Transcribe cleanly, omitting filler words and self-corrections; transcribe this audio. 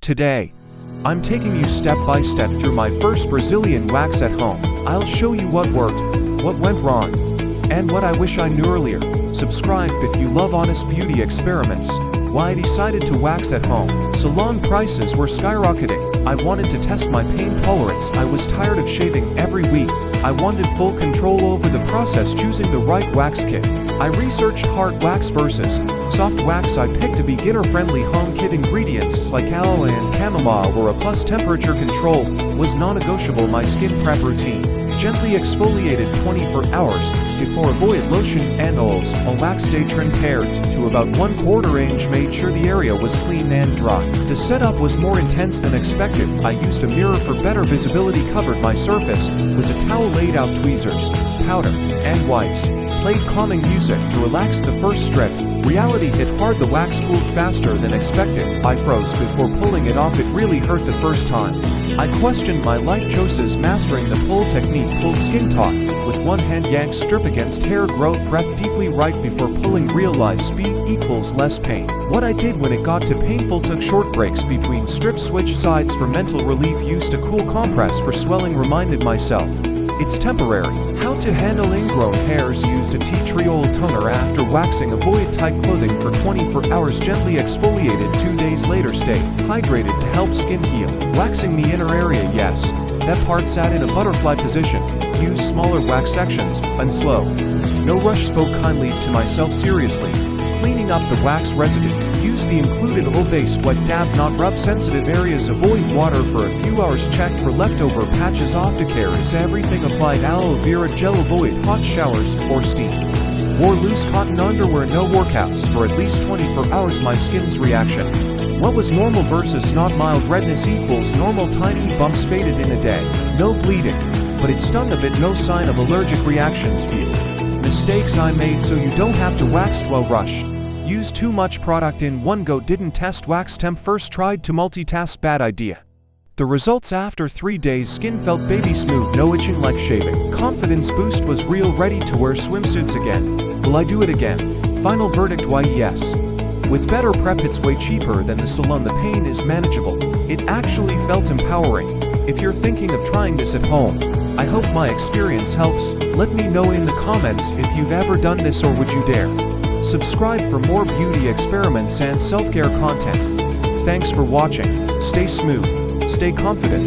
Today, I'm taking you step by step through my first Brazilian wax at home. I'll show you what worked, what went wrong, and what I wish I knew earlier. Subscribe if you love honest beauty experiments. Why I decided to wax at home. Salon prices were skyrocketing. I wanted to test my pain tolerance. I was tired of shaving every week. I wanted full control over the process, choosing the right wax kit. I researched hard wax versus soft wax. I picked a beginner-friendly home kit. Ingredients like aloe and chamomile were a plus. Temperature control was non-negotiable. My skin prep routine: gently exfoliated 24 hours before. Avoid lotion and oils. A wax day trim paired to about 1/4 inch. Made sure the area was clean and dry. The setup was more intense than expected. I used a mirror for better visibility. Covered my surface with a towel. Laid out tweezers, powder, and wipes. Played calming music to relax. The first strip. Reality hit hard. The wax cooled faster than expected. I froze before pulling it off. It really hurt the first time. I questioned my life choices. Mastering the pull technique. Pulled skin taut. With one hand yanked strip against hair growth. Breath deeply right before pulling. Realized speed equals less pain. What I did when it got too painful: took short breaks between strips. Switched sides for mental relief. Used a cool compress for swelling. Reminded myself it's temporary. How to handle ingrown hairs: used a tea tree oil toner after waxing. Avoid tight clothing for 24 hours. Gently exfoliated 2 days later. Stay hydrated to help skin heal. Waxing the inner area: yes, that part sat in a butterfly position. Use smaller wax sections and slow. No rush. Spoke kindly to myself. Seriously. Cleaning up the wax residue. Use the included oil-based wet dab, not rub sensitive areas. Avoid water for a few hours. Check for leftover patches. Aftercare is everything. Applied aloe vera gel. Avoid hot showers or steam. Wore loose cotton underwear. No workouts for at least 24 hours. My skin's reaction: what was normal versus not. Mild redness equals normal. Tiny bumps faded in a day. No bleeding, but it stung a bit. No sign of allergic reactions. Few mistakes I made so you don't have to wax while rushed. Used too much product in one go. Didn't test wax temp first. Tried to multitask. Bad idea. The results: after 3 days, skin felt baby smooth. No itching like shaving. Confidence boost was real. Ready to wear swimsuits again. Will I do it again? Final verdict: why yes. With better prep, it's way cheaper than the salon. The pain is manageable. It actually felt empowering. If you're thinking of trying this at home, I hope my experience helps. Let me know in the comments if you've ever done this, or would you dare. Subscribe for more beauty experiments and self-care content. Thanks for watching. Stay smooth, stay confident.